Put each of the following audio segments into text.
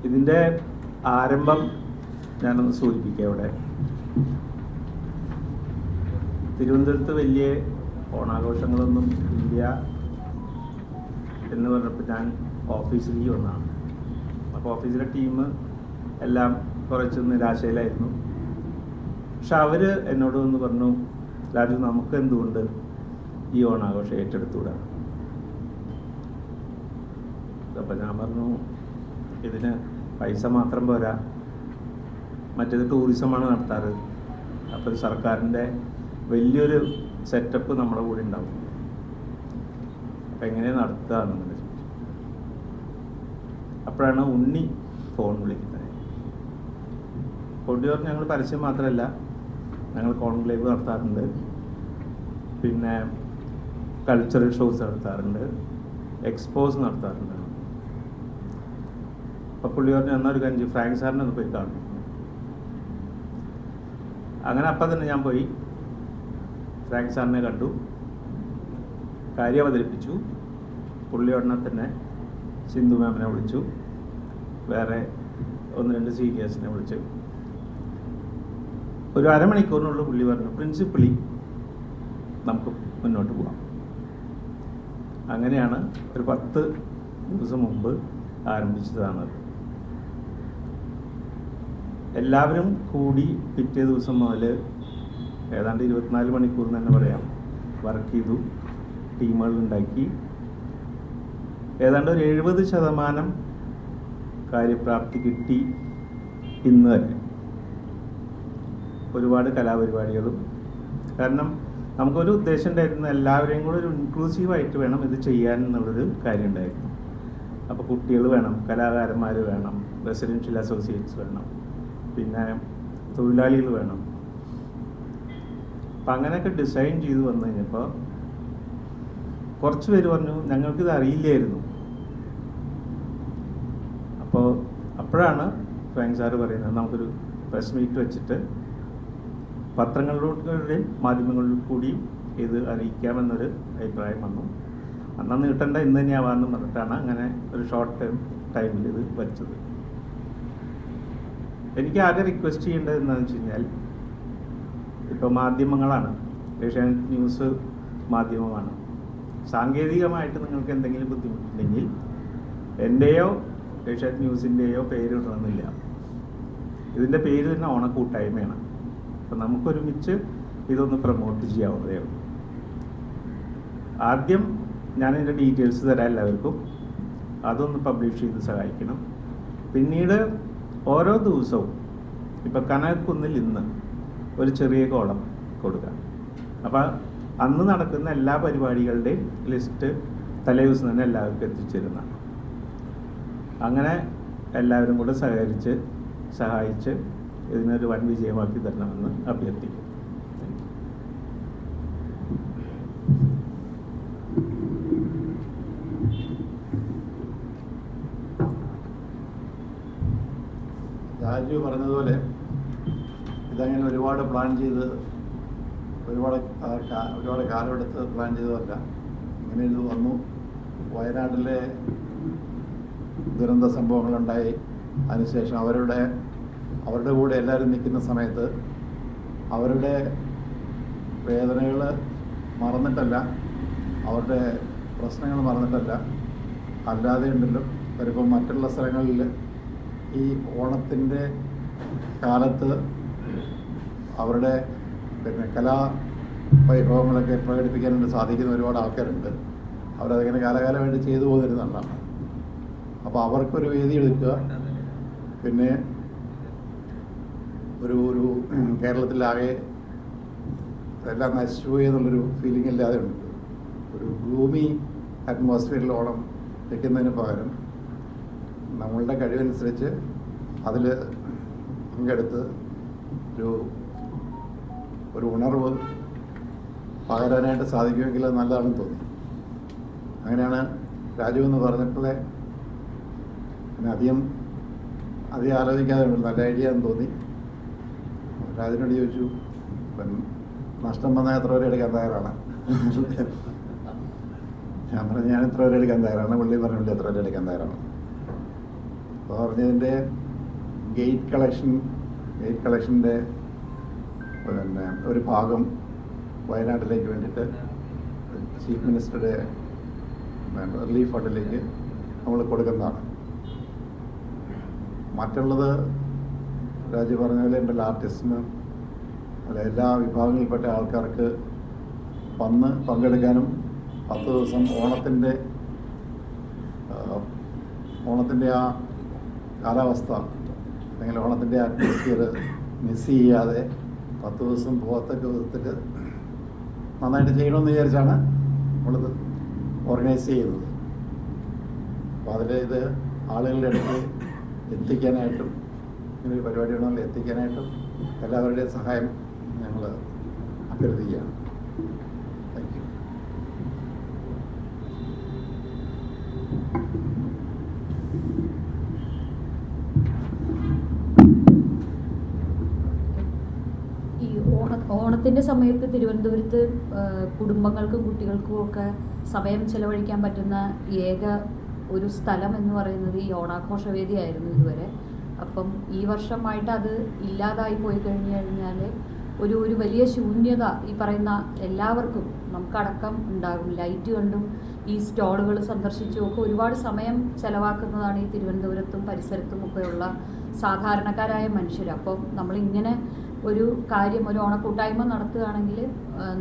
ഇതിൻ്റെ ആരംഭം ഞാനൊന്ന് സൂചിപ്പിക്കാം. ഇവിടെ തിരുവനന്തപുരത്ത് വലിയ ഓണാഘോഷങ്ങളൊന്നും ഇല്ല എന്ന് പറഞ്ഞപ്പോൾ ഞാൻ ഓഫീസിലേക്ക് വന്നതാണ്. അപ്പോൾ ഓഫീസിലെ ടീം എല്ലാം കുറച്ച് നിരാശയിലായിരുന്നു. പക്ഷെ അവർ എന്നോട് വന്ന് പറഞ്ഞു, രാജു നമുക്ക് എന്തുകൊണ്ട് ഈ ഓണാഘോഷം ഏറ്റെടുത്തുകൂടാ? അപ്പോൾ ഞാൻ പറഞ്ഞു, ഇതിന് പൈസ മാത്രം പോരാ, മറ്റേത് ടൂറിസമാണ് നടത്താറ്. അപ്പോൾ സർക്കാരിൻ്റെ വലിയൊരു സെറ്റപ്പ് നമ്മുടെ കൂടെ ഉണ്ടാവും. അപ്പം എങ്ങനെ നടത്തുക എന്നുള്ളത് ചോദിച്ചു. അപ്പോഴാണ് ഉണ്ണി ഫോൺ വിളിക്കുന്നത്. കൊടിയോർ ഞങ്ങൾ പരസ്യം മാത്രമല്ല, ഞങ്ങൾ കോൺക്ലേവ് നടത്താറുണ്ട്, പിന്നെ കൾച്ചറൽ ഷോസ് നടത്താറുണ്ട്, എക്സ്പോസ് നടത്താറുണ്ട്. അപ്പോൾ പുള്ളി പറഞ്ഞു, എന്നൊരു കഞ്ചി ഫ്രാങ്ക് സാറിനെ ഒന്ന് പോയി കാണും. അങ്ങനെ അപ്പം തന്നെ ഞാൻ പോയി ഫ്രാങ്ക് സാറിനെ കണ്ടു, കാര്യം അവതരിപ്പിച്ചു. പുള്ളി ഉടനെ തന്നെ സിന്ധു മാമിനെ വിളിച്ചു, വേറെ 1-2 സീനിയേഴ്സിനെ വിളിച്ചു. ഒരു അരമണിക്കൂറിനുള്ളിൽ പുള്ളി പറഞ്ഞു, പ്രിൻസിപ്പലി നമുക്ക് മുന്നോട്ട് പോകാം. അങ്ങനെയാണ് ഒരു 10 ദിവസം മുമ്പ് ആരംഭിച്ചതാണ്. എല്ലാവരും കൂടി പിറ്റേ ദിവസം മുതൽ ഏതാണ്ട് 24 മണിക്കൂർ തന്നെ പറയാം വർക്ക് ചെയ്തു, ടീമുകളുണ്ടാക്കി. ഏതാണ്ട് ഒരു 70% കാര്യപ്രാപ്തി കിട്ടി ഇന്ന് വരെ. ഒരുപാട് കലാപരിപാടികളും, കാരണം നമുക്കൊരു ഉദ്ദേശം ഉണ്ടായിരുന്നു, എല്ലാവരെയും കൂടെ ഒരു ഇൻക്ലൂസീവായിട്ട് വേണം ഇത് ചെയ്യാൻ എന്നുള്ളൊരു കാര്യം ഉണ്ടായിരുന്നു. അപ്പോൾ കുട്ടികൾ വേണം, കലാകാരന്മാർ വേണം, റെസിഡൻഷ്യൽ അസോസിയേറ്റ്സ് വേണം, പിന്നെ തൊഴിലാളികൾ വേണം. അപ്പം അങ്ങനെയൊക്കെ ഡിസൈൻ ചെയ്ത് വന്നു കഴിഞ്ഞപ്പോൾ കുറച്ച് പേര് പറഞ്ഞു, ഞങ്ങൾക്കിത് അറിയില്ലായിരുന്നു. അപ്പോഴാണ് ഫ്രാങ്ക് സാറ് പറയുന്നത്, നമുക്കൊരു പ്രസ് മീറ്റ് വെച്ചിട്ട് പത്രങ്ങളിലൂടെയും മാധ്യമങ്ങളിലും കൂടിയും ഇത് അറിയിക്കാമെന്നൊരു അഭിപ്രായം വന്നു. അന്ന് നീട്ടേണ്ട ഇന്ന് തന്നെ ആവാമെന്ന് പറഞ്ഞിട്ടാണ് അങ്ങനെ ഒരു ഷോർട്ട് ടൈമിൽ ഇത് വെച്ചത്. എനിക്ക് ആകെ റിക്വസ്റ്റ് ചെയ്യേണ്ടത് എന്താണെന്ന് വെച്ച് കഴിഞ്ഞാൽ, ഇപ്പോൾ മാധ്യമങ്ങളാണ്, ഏഷ്യാനെറ്റ് ന്യൂസ് മാധ്യമമാണ്. സാങ്കേതികമായിട്ട് നിങ്ങൾക്ക് എന്തെങ്കിലും ബുദ്ധിമുട്ടുണ്ടെങ്കിൽ എൻ്റെയോ ഏഷ്യാനെറ്റ് ന്യൂസിൻ്റെയോ പേര് ഇടണമെന്നില്ല. ഇതിൻ്റെ പേര് തന്നെ ഓണക്കൂട്ടായ്മയാണ്. അപ്പം നമുക്കൊരുമിച്ച് ഇതൊന്ന് പ്രൊമോട്ട് ചെയ്യാവുന്നതേ ഉള്ളൂ. ആദ്യം ഞാനിതിൻ്റെ ഡീറ്റെയിൽസ് തരാം എല്ലാവർക്കും, അതൊന്ന് പബ്ലിഷ് ചെയ്ത് സഹായിക്കണം. പിന്നീട് ഓരോ ദിവസവും ഇപ്പം കനകക്കുന്നിൽ ഇന്ന് ഒരു ചെറിയ കോളം കൊടുക്കുക. അപ്പം അന്ന് നടക്കുന്ന എല്ലാ പരിപാടികളുടെയും ലിസ്റ്റ് തലേ ദിവസം തന്നെ എല്ലാവർക്കും എത്തിച്ചിരുന്നതാണ്. അങ്ങനെ എല്ലാവരും കൂടെ സഹായിച്ച് ഇതിനൊരു വൻ വിജയമാക്കി തരണമെന്ന് അഭ്യർത്ഥിക്കുന്നു. രാജു പറഞ്ഞതുപോലെ ഇതങ്ങനെ ഒരുപാട് പ്ലാൻ ചെയ്ത് ഒരുപാട് കാലമെടുത്ത് പ്ലാൻ ചെയ്തതല്ല. ഇങ്ങനെ ഇത് വന്നു. വയനാട്ടിലെ ദുരന്ത സംഭവങ്ങളുണ്ടായി. അതിനുശേഷം അവരുടെ കൂടെ എല്ലാവരും നിൽക്കുന്ന സമയത്ത് അവരുടെ വേദനകൾ മറന്നിട്ടല്ല, അവരുടെ പ്രശ്നങ്ങൾ മറന്നിട്ടല്ല, അല്ലാതെ ഉണ്ടല്ലോ അവരിപ്പം മറ്റുള്ള സ്ഥലങ്ങളിൽ ഈ ഓണത്തിൻ്റെ കാലത്ത് അവരുടെ കലാവൈഭവങ്ങളൊക്കെ പ്രകടിപ്പിക്കാനായിട്ട് സാധിക്കുന്ന ഒരുപാട് ആൾക്കാരുണ്ട്. അവരതിങ്ങനെ കാലകാലമായിട്ട് ചെയ്തു പോന്നിരുന്നതാണ്. അപ്പോൾ അവർക്കൊരു വേദി എടുക്കുക. പിന്നെ ഒരു കേരളത്തിലാകെ എല്ലാം നശിച്ചുപോയി എന്നുള്ളൊരു ഫീലിംഗ് ഇല്ലാതെ ഉണ്ട്. ഒരു ഗ്ലൂമി അറ്റ്മോസ്ഫിയറിൽ ഓണം വെക്കുന്നതിന് പകരം നമ്മളുടെ കഴിവനുസരിച്ച് അതിൽ പങ്കെടുത്ത് ഒരു ഉണർവ് പകരാനായിട്ട് സാധിക്കുമെങ്കിൽ അത് നല്ലതാണെന്ന് തോന്നി. അങ്ങനെയാണ് രാജു എന്ന് പറഞ്ഞപ്പോഴേ പിന്നെ അധികം ആലോചിക്കാതെ നല്ല ഐഡിയ എന്ന് തോന്നി. രാജുവിനോട് ചോദിച്ചു, നഷ്ടം വന്നാൽ എത്ര വരെ എടുക്കാൻ തയ്യാറാണ്? ഞാൻ പറഞ്ഞു, ഞാൻ എത്ര വരെ എടുക്കാൻ തയ്യാറാണ്? പുള്ളി പറഞ്ഞു, പുള്ളി എത്ര വരെ എടുക്കാൻ തയ്യാറാണ്. പറഞ്ഞതിൻ്റെ ഗേറ്റ് കളക്ഷൻ്റെ പിന്നെ ഒരു ഭാഗം വയനാട്ടിലേക്ക് വേണ്ടിയിട്ട് ചീഫ് മിനിസ്റ്ററുടെ റിലീഫ് ഫണ്ടിലേക്ക് നമ്മൾ കൊടുക്കുന്നതാണ്. മറ്റുള്ളത് രാജു പറഞ്ഞ പോലെ എൻ്റെ ആർട്ടിസ്റ്റിന് അല്ല എല്ലാ വിഭാഗങ്ങളിൽപ്പെട്ട ആൾക്കാർക്ക് വന്ന് പങ്കെടുക്കാനും 10 ദിവസം ഓണത്തിൻ്റെ ആ കാലാവസ്ഥ അല്ലെങ്കിൽ ഓണത്തിൻ്റെ അറ്റ്മോസ്ഫിയർ മിസ് ചെയ്യാതെ 10 ദിവസം പോകത്തക്ക വിധത്തിൽ നന്നായിട്ട് ചെയ്യണമെന്ന് വിചാരിച്ചാണ് നമ്മളിത് ഓർഗനൈസ് ചെയ്യുന്നത്. അപ്പോൾ അതിൽ ഇത് ആളുകളുടെ ഇടയ്ക്ക് എത്തിക്കാനായിട്ടും ഇങ്ങനൊരു പരിപാടിയാണെങ്കിൽ എത്തിക്കാനായിട്ടും എല്ലാവരുടെയും സഹായം ഞങ്ങൾ അഭ്യർത്ഥിക്കുകയാണ്. Thank you. ഈ ഓണത്തിൻ്റെ സമയത്ത് തിരുവനന്തപുരത്ത് കുടുംബങ്ങൾക്കും കുട്ടികൾക്കും ഒക്കെ സമയം ചെലവഴിക്കാൻ പറ്റുന്ന ഏക ഒരു സ്ഥലം എന്ന് പറയുന്നത് ഈ ഓണാഘോഷവേദിയായിരുന്നു ഇതുവരെ. അപ്പം ഈ വർഷമായിട്ട് അത് ഇല്ലാതായി പോയി കഴിഞ്ഞു കഴിഞ്ഞാൽ ഒരു വലിയ ശൂന്യത ഈ പറയുന്ന എല്ലാവർക്കും നമുക്കടക്കം ഉണ്ടാകും. ലൈറ്റ് കണ്ടും ഈ സ്റ്റോളുകൾ സന്ദർശിച്ചും ഒക്കെ ഒരുപാട് സമയം ചെലവാക്കുന്നതാണ് ഈ തിരുവനന്തപുരത്തും പരിസരത്തും ഒക്കെയുള്ള സാധാരണക്കാരായ മനുഷ്യർ. അപ്പം നമ്മളിങ്ങനെ ഒരു കാര്യം, ഒരു ഓണക്കൂട്ടായ്മ നടത്തുകയാണെങ്കിൽ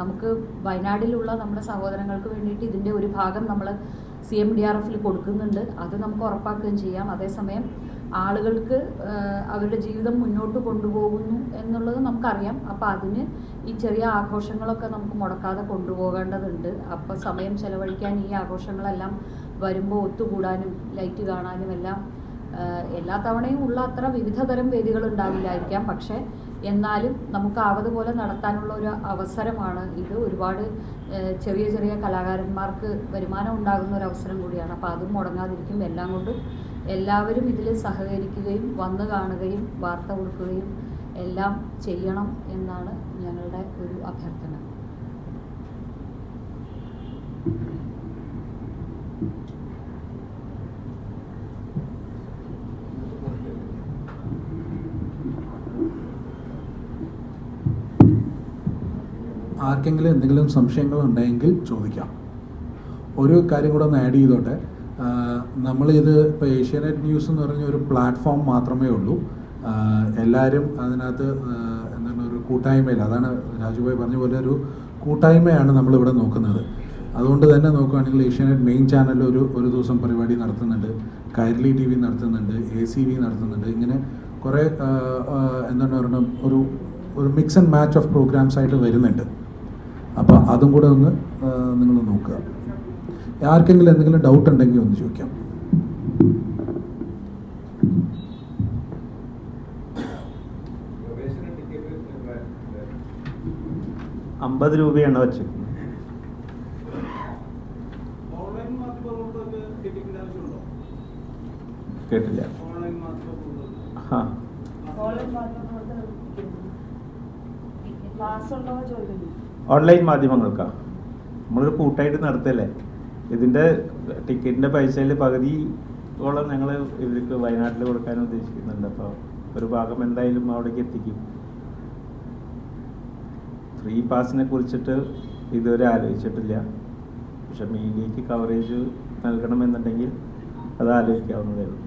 നമുക്ക് വയനാട്ടിലുള്ള നമ്മുടെ സഹോദരങ്ങൾക്ക് വേണ്ടിയിട്ട് ഇതിൻ്റെ ഒരു ഭാഗം നമ്മൾ CMDRFൽ കൊടുക്കുന്നുണ്ട്. അത് നമുക്ക് ഉറപ്പാക്കുകയും ചെയ്യാം. അതേസമയം ആളുകൾക്ക് അവരുടെ ജീവിതം മുന്നോട്ട് കൊണ്ടുപോകുന്നു എന്നുള്ളത് നമുക്കറിയാം. അപ്പോൾ അതിന് ഈ ചെറിയ ആഘോഷങ്ങളൊക്കെ നമുക്ക് മുടക്കാതെ കൊണ്ടുപോകേണ്ടതുണ്ട്. അപ്പോൾ സമയം ചെലവഴിക്കാൻ ഈ ആഘോഷങ്ങളെല്ലാം വരുമ്പോൾ ഒത്തുകൂടാനും ലൈറ്റ് കാണാനും എല്ലാം എല്ലാ തവണയും ഉള്ള അത്ര വിവിധ തരം വേദികൾ ഉണ്ടാവില്ലായിരിക്കാം. പക്ഷേ എന്നാലും നമുക്ക് ആവതുപോലെ നടത്താനുള്ള ഒരു അവസരമാണ് ഇത്. ഒരുപാട് ചെറിയ ചെറിയ കലാകാരന്മാർക്ക് വരുമാനം ഉണ്ടാകുന്ന ഒരു അവസരം കൂടിയാണ്. അപ്പോൾ അതും മുടങ്ങാതിരിക്കും. എല്ലാം കൊണ്ടും എല്ലാവരും ഇതിൽ സഹകരിക്കുകയും വന്നു കാണുകയും വാർത്ത കൊടുക്കുകയും എല്ലാം ചെയ്യണം എന്നാണ് ഞങ്ങളുടെ ഒരു അഭ്യർത്ഥന. ആർക്കെങ്കിലും എന്തെങ്കിലും സംശയങ്ങളുണ്ടെങ്കിൽ ചോദിക്കാം. ഒരു കാര്യം കൂടെ ഒന്ന് ആഡ് ചെയ്തോട്ടെ. നമ്മളിത് ഇപ്പോൾ ഏഷ്യാനെറ്റ് ന്യൂസ് എന്ന് പറഞ്ഞ ഒരു പ്ലാറ്റ്ഫോം മാത്രമേ ഉള്ളൂ. എല്ലാവരും അതിനകത്ത് എന്താണ് ഒരു കൂട്ടായ്മയിൽ, അതാണ് രാജുഭായ് പറഞ്ഞ പോലെ ഒരു കൂട്ടായ്മയാണ് നമ്മളിവിടെ നോക്കുന്നത്. അതുകൊണ്ട് തന്നെ നോക്കുകയാണെങ്കിൽ ഏഷ്യാനെറ്റ് മെയിൻ ചാനൽ ഒരു ദിവസം പരിപാടി നടത്തുന്നുണ്ട്, കൈരളി TV നടത്തുന്നുണ്ട്, ACV നടത്തുന്നുണ്ട്. ഇങ്ങനെ കുറേ എന്താണ് പറയുക ഒരു mix and match of programmes ആയിട്ട് വരുന്നുണ്ട്. അപ്പോൾ അതും കൂടെ ഒന്ന് നിങ്ങൾ നോക്കുക. ആർക്കെങ്കിലും എന്തെങ്കിലും ഡൗട്ട് ഉണ്ടെങ്കിൽ ഒന്ന് ചോദിക്കാം. ₹50 വെച്ചേക്കുന്നത്. കേട്ടില്ല. ഓൺലൈൻ മാധ്യമങ്ങൾക്കാണ് നമ്മളൊരു കൂട്ടായിട്ട് നടത്തല്ലേ. ഇതിൻ്റെ ടിക്കറ്റിൻ്റെ പൈസയിൽ പകുതിയോളം ഞങ്ങൾ ഇവർക്ക് വയനാട്ടിൽ കൊടുക്കാൻ ഉദ്ദേശിക്കുന്നുണ്ട്. അപ്പോൾ ഒരു ഭാഗം എന്തായാലും അവിടേക്ക് എത്തിക്കും. ഫ്രീ പാസിനെ കുറിച്ചിട്ട് ഇതുവരെ ആലോചിച്ചിട്ടില്ല. പക്ഷെ മീഡിയയ്ക്ക് കവറേജ് നൽകണമെന്നുണ്ടെങ്കിൽ അത് ആലോചിക്കാവുന്നതേ ഉള്ളൂ.